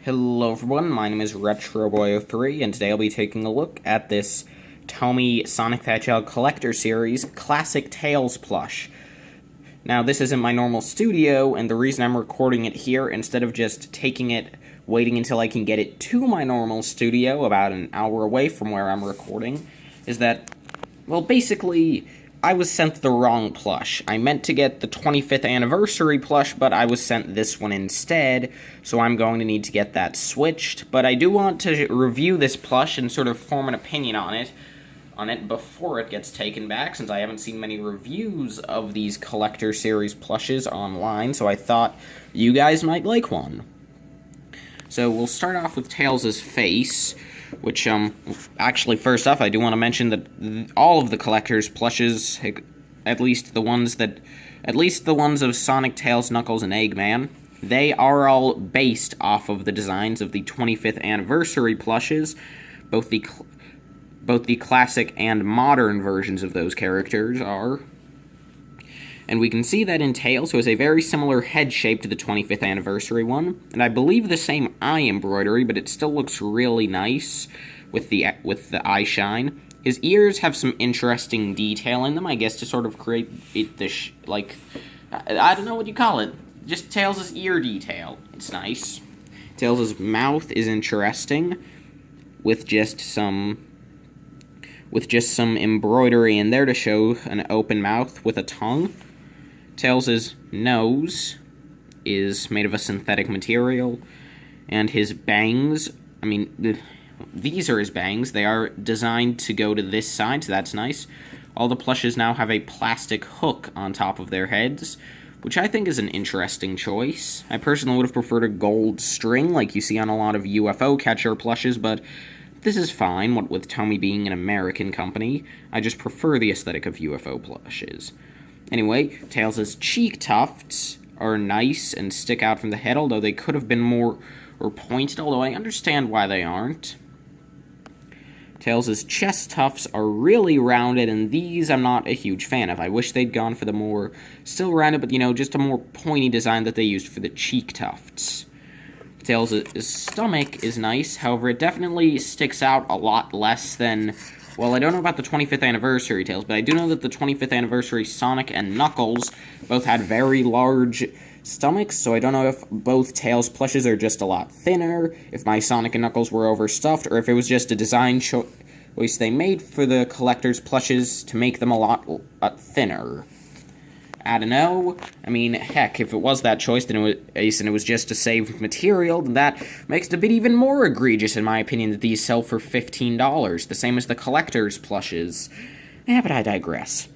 Hello everyone, my name is RetroBoy03, and today I'll be taking a look at this TOMY Sonic the Hedgehog Collector Series Classic Tails plush. Now, this isn't my normal studio, and the reason I'm recording it here, instead of just waiting until I can get it to my normal studio, about an hour away from where I'm recording, is that, well, basically, I was sent the wrong plush. I meant to get the 25th anniversary plush, but I was sent this one instead, so I'm going to need to get that switched. But I do want to review this plush and sort of form an opinion on it before it gets taken back, since I haven't seen many reviews of these collector series plushes online, so I thought you guys might like one. So we'll start off with Tails' face, which, actually, first off, I do want to mention that all of the collector's plushes, at least the ones of Sonic, Tails, Knuckles, and Eggman, they are all based off of the designs of the 25th anniversary plushes, both the classic and modern versions of those characters are. And we can see that in Tails, who has a very similar head shape to the 25th anniversary one, and I believe the same eye embroidery, but it still looks really nice with the eye shine. His ears have some interesting detail in them, I guess, to sort of create I don't know what you call it, just Tails' ear detail. It's nice. Tails' mouth is interesting, with just some embroidery in there to show an open mouth with a tongue. Tails' nose is made of a synthetic material, and his bangs, these are his bangs. They are designed to go to this side, so that's nice. All the plushes now have a plastic hook on top of their heads, which I think is an interesting choice. I personally would have preferred a gold string like you see on a lot of UFO catcher plushes, but this is fine, what with TOMY being an American company. I just prefer the aesthetic of UFO plushes. Anyway, Tails' cheek tufts are nice and stick out from the head, although they could have been more pointed, although I understand why they aren't. Tails' chest tufts are really rounded, and these I'm not a huge fan of. I wish they'd gone for the more, still rounded, but just a more pointy design that they used for the cheek tufts. Tails' stomach is nice, however, it definitely sticks out a lot less than, well, I don't know about the 25th anniversary Tails, but I do know that the 25th anniversary Sonic and Knuckles both had very large stomachs, so I don't know if both Tails plushes are just a lot thinner, if my Sonic and Knuckles were overstuffed, or if it was just a design choice they made for the collector's plushes to make them a lot thinner. I don't know. Heck, if it was that choice, then it was just to save material, then that makes it a bit even more egregious, in my opinion, that these sell for $15, the same as the collector's plushes. But I digress.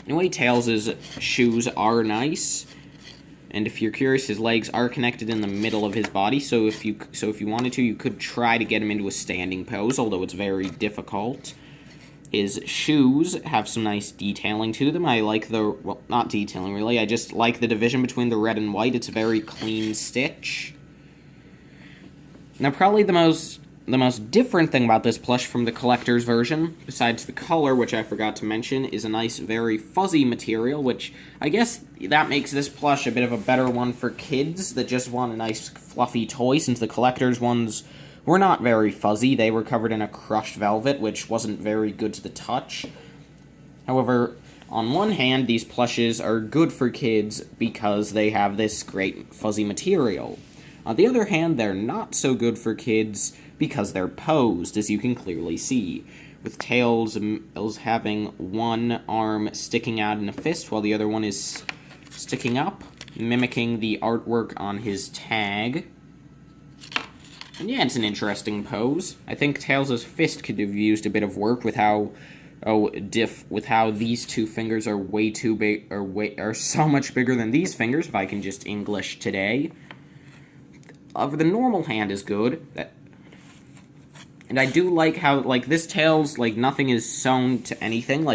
Anyway, Tails' shoes are nice, and if you're curious, his legs are connected in the middle of his body, so if you wanted to, you could try to get him into a standing pose, although it's very difficult. His shoes have some nice detailing to them. I like not detailing really, I just like the division between the red and white. It's a very clean stitch. Now, probably the most different thing about this plush from the collector's version, besides the color, which I forgot to mention, is a nice, very fuzzy material, which I guess that makes this plush a bit of a better one for kids that just want a nice, fluffy toy, since the collector's ones were not very fuzzy. They were covered in a crushed velvet, which wasn't very good to the touch. However, on one hand, these plushes are good for kids because they have this great fuzzy material. On the other hand, they're not so good for kids because they're posed, as you can clearly see, with Tails having one arm sticking out in a fist while the other one is sticking up, mimicking the artwork on his tag. And yeah, it's an interesting pose. I think Tails' fist could have used a bit of work with how these two fingers are way too big, are so much bigger than these fingers, if I can just English today. The normal hand is good. And I do like how, this Tails, nothing is sewn to anything.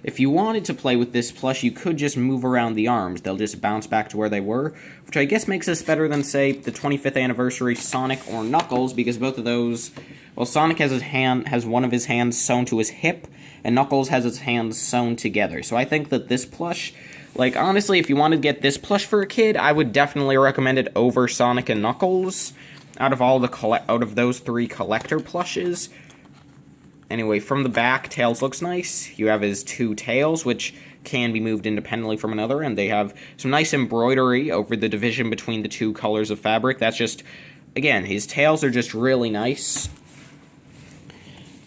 If you wanted to play with this plush, you could just move around the arms. They'll just bounce back to where they were, which I guess makes this better than, say, the 25th anniversary Sonic or Knuckles, because both of those, well, Sonic has one of his hands sewn to his hip, and Knuckles has his hands sewn together. So I think that this plush, honestly, if you wanted to get this plush for a kid, I would definitely recommend it over Sonic and Knuckles. out of those 3 collector plushes. Anyway, from the back, Tails looks nice. You have his 2 tails, which can be moved independently from another, and they have some nice embroidery over the division between the 2 colors of fabric. That's just, again, his tails are just really nice.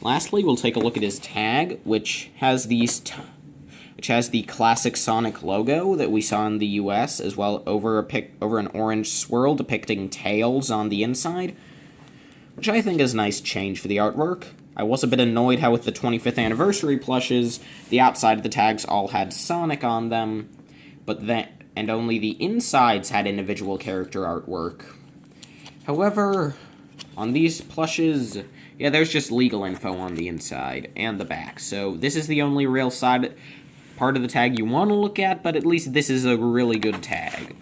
Lastly, we'll take a look at his tag, which has the classic Sonic logo that we saw in the US, as well over an orange swirl depicting Tails on the inside, which I think is a nice change for the artwork. I was a bit annoyed how with the 25th anniversary plushes, the outside of the tags all had Sonic on them, and only the insides had individual character artwork. However, on these plushes, yeah, there's just legal info on the inside and the back, so this is the only real part of the tag you want to look at, but at least this is a really good tag.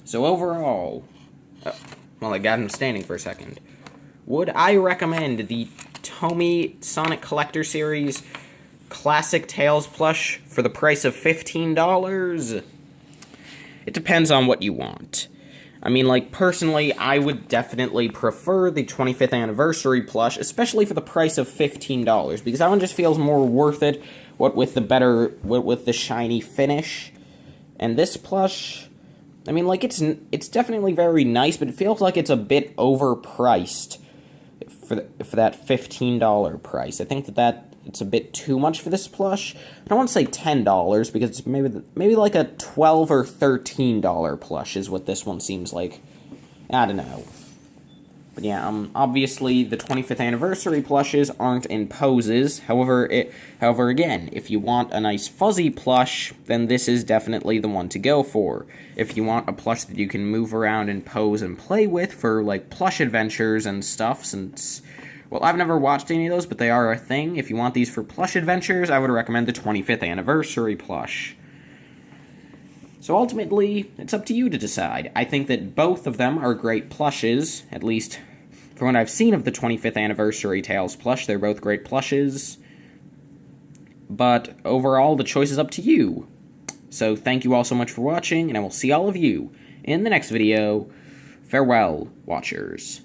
So overall, well, I got him standing for a second. Would I recommend the TOMY Sonic Collector Series Classic Tails plush for the price of $15? It depends on what you want. I mean, like, personally, I would definitely prefer the 25th anniversary plush, especially for the price of $15, because that one just feels more worth it, what with the shiny finish. And this plush, I mean, like, it's definitely very nice, but it feels like it's a bit overpriced for that $15 price. I think that it's a bit too much for this plush. I don't want to say $10 because it's maybe like a $12 or $13 plush is what this one seems like. I don't know. But yeah, obviously the 25th anniversary plushes aren't in poses. However, again, if you want a nice fuzzy plush, then this is definitely the one to go for. If you want a plush that you can move around and pose and play with for, like, plush adventures and stuff, since, well, I've never watched any of those, but they are a thing. If you want these for plush adventures, I would recommend the 25th anniversary plush. So ultimately, it's up to you to decide. I think that both of them are great plushes, at least from what I've seen of the 25th anniversary Tails plush. They're both great plushes. But overall, the choice is up to you. So thank you all so much for watching, and I will see all of you in the next video. Farewell, watchers.